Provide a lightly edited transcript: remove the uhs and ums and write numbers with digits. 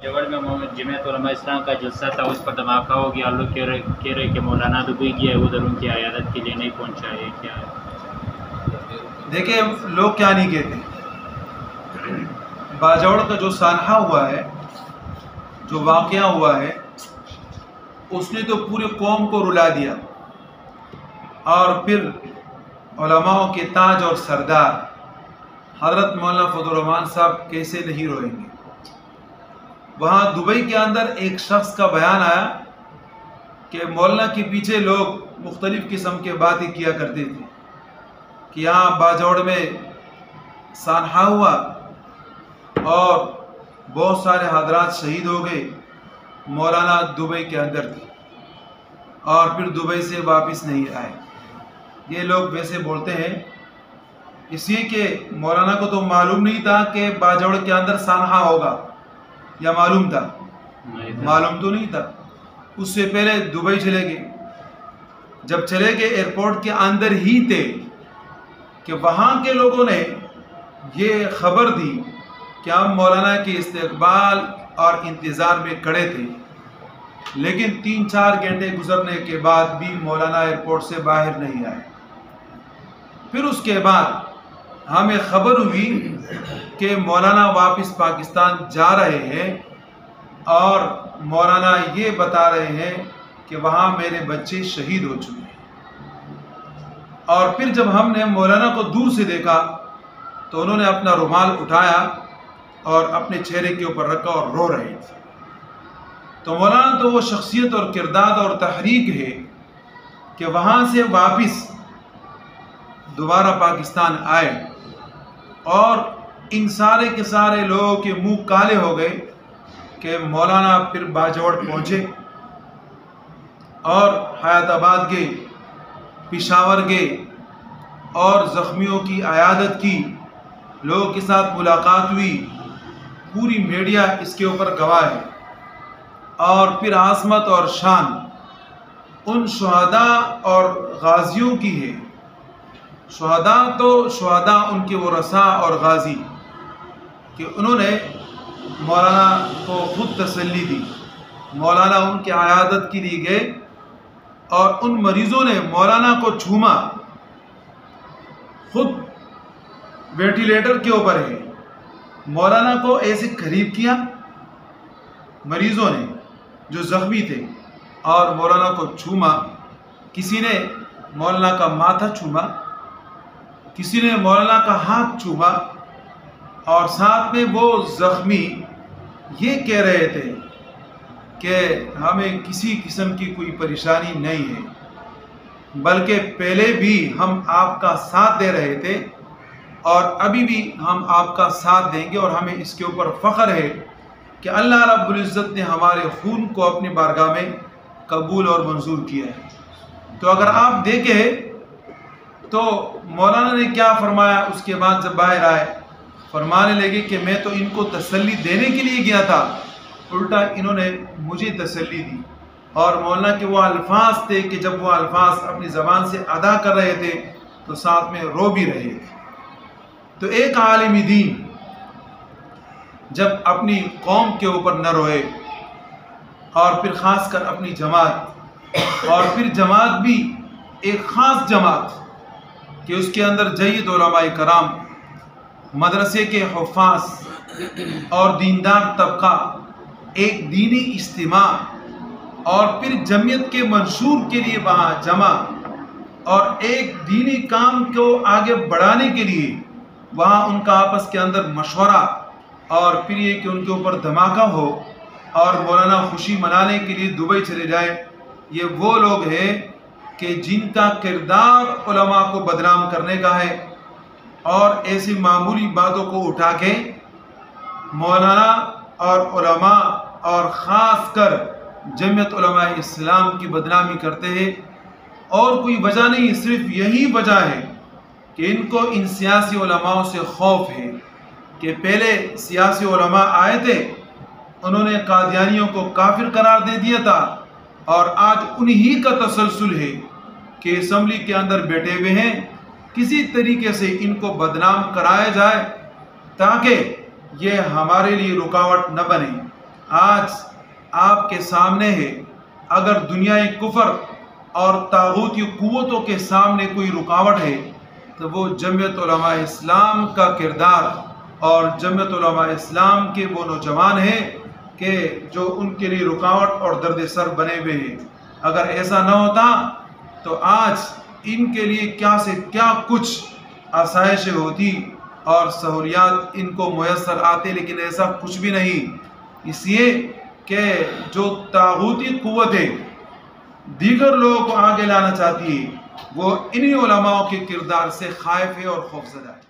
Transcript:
جوڑ میں جمعیت علماء اسلام کا جلسہ تھا، اس پر دھماکہ ہو گیا. لوگ کہہ رہے کہ مولانا دبئی گیا ہے ادھر، ان کی عیادت کے لیے نہیں پہنچا ہے. کیا ہے؟ دیکھیں لوگ کیا نہیں کہتے. باجوڑ کا جو سانحہ ہوا ہے، جو واقعہ ہوا ہے، اس نے تو پورے قوم کو رلا دیا. اور پھر علماء کے تاج اور سردار حضرت مولانا فضل الرحمان صاحب کیسے نہیں روئیں گے. وہاں دبئی کے اندر ایک شخص کا بیان آیا کہ مولانا کے پیچھے لوگ مختلف قسم کے باتیں کیا کرتے تھے کہ یہاں باجوڑ میں سانحہ ہوا اور بہت سارے حضرات شہید ہو گئے. مولانا دبئی کے اندر تھے اور پھر دبئی سے واپس نہیں آئے. یہ لوگ ویسے بولتے ہیں اس لیے کہ مولانا کو تو معلوم نہیں تھا کہ باجوڑ کے اندر سانحہ ہوگا، یا معلوم تھا؟ معلوم تو نہیں تھا. اس سے پہلے دبئی چلے گئے. جب چلے گئے ایئرپورٹ کے اندر ہی تھے کہ وہاں کے لوگوں نے یہ خبر دی کہ ہم مولانا کے استقبال اور انتظار میں کھڑے تھے، لیکن 3-4 گھنٹے گزرنے کے بعد بھی مولانا ایئرپورٹ سے باہر نہیں آئے. پھر اس کے بعد ہمیں خبر ہوئی کہ مولانا واپس پاکستان جا رہے ہیں اور مولانا یہ بتا رہے ہیں کہ وہاں میرے بچے شہید ہو چکے ہیں. اور پھر جب ہم نے مولانا کو دور سے دیکھا تو انہوں نے اپنا رومال اٹھایا اور اپنے چہرے کے اوپر رکھا اور رو رہے تھے. تو مولانا تو وہ شخصیت اور کردار اور تحریک ہے کہ وہاں سے واپس دوبارہ پاکستان آئے اور ان سارے کے سارے لوگوں کے منہ کالے ہو گئے کہ مولانا پھر باجوڑ پہنچے اور حیات آباد گئے، پشاور گئے اور زخمیوں کی عیادت کی، لوگوں کے ساتھ ملاقات ہوئی. پوری میڈیا اس کے اوپر گواہ ہے. اور پھر عظمت اور شان ان شہداء اور غازیوں کی ہے. شہداء تو شہداء ان کے ورثاء اور غازی کہ انہوں نے مولانا کو خود تسلی دی. مولانا ان کی عیادت کے لیے گئے اور ان مریضوں نے مولانا کو چوما. خود وینٹیلیٹر کے اوپر ہے، مولانا کو ایسے قریب کیا مریضوں نے جو زخمی تھے اور مولانا کو چوما. کسی نے مولانا کا ماتھا چوما، کسی نے مولانا کا ہاتھ چوما، اور ساتھ میں وہ زخمی یہ کہہ رہے تھے کہ ہمیں کسی قسم کی کوئی پریشانی نہیں ہے، بلکہ پہلے بھی ہم آپ کا ساتھ دے رہے تھے اور ابھی بھی ہم آپ کا ساتھ دیں گے، اور ہمیں اس کے اوپر فخر ہے کہ اللہ رب العزت نے ہمارے خون کو اپنی بارگاہ میں قبول اور منظور کیا ہے. تو اگر آپ دیکھیں تو مولانا نے کیا فرمایا اس کے بعد جب باہر آئے، فرمانے لگے کہ میں تو ان کو تسلی دینے کے لیے گیا تھا، الٹا انہوں نے مجھے تسلی دی. اور مولانا کے وہ الفاظ تھے کہ جب وہ الفاظ اپنی زبان سے ادا کر رہے تھے تو ساتھ میں رو بھی رہے تھے. تو ایک عالم دین جب اپنی قوم کے اوپر نہ روئے، اور پھر خاص کر اپنی جماعت، اور پھر جماعت بھی ایک خاص جماعت کہ اس کے اندر جید علماء کرام، مدرسے کے حفاظ اور دیندار طبقہ، ایک دینی اجتماع، اور پھر جمعیت کے منشور کے لیے وہاں جمع، اور ایک دینی کام کو آگے بڑھانے کے لیے وہاں ان کا آپس کے اندر مشورہ، اور پھر یہ کہ ان کے اوپر دھماکہ ہو اور مولانا خوشی منانے کے لیے دبئی چلے جائے. یہ وہ لوگ ہیں کہ جن کا کردار علماء کو بدنام کرنے کا ہے، اور ایسی معمولی باتوں کو اٹھا کے مولانا اور علماء اور خاص کر جمعیت علماء اسلام کی بدنامی کرتے ہیں. اور کوئی وجہ نہیں، صرف یہی وجہ ہے کہ ان کو ان سیاسی علماء سے خوف ہے کہ پہلے سیاسی علماء آئے تھے، انہوں نے قادیانیوں کو کافر قرار دے دیا تھا، اور آج انہی کا تسلسل ہے کہ اسمبلی کے اندر بیٹھے ہوئے ہیں. کسی طریقے سے ان کو بدنام کرایا جائے تاکہ یہ ہمارے لیے رکاوٹ نہ بنے. آج آپ کے سامنے ہے، اگر دنیائی کفر اور طاغوتی قوتوں کے سامنے کوئی رکاوٹ ہے تو وہ جمعیت علماء اسلام کا کردار اور جمعیت علماء اسلام کے وہ نوجوان ہیں کہ جو ان کے لیے رکاوٹ اور درد سر بنے ہوئے ہیں۔ اگر ایسا نہ ہوتا تو آج ان کے لیے کیا سے کیا کچھ آسائشیں ہوتی اور سہولیات ان کو میسر آتے، لیکن ایسا کچھ بھی نہیں، اس لیے کہ جو طاغوتی قوتیں دیگر لوگوں کو آگے لانا چاہتی ہے وہ انہی علماء کے کردار سے خائف ہے اور خوفزدہ ہے۔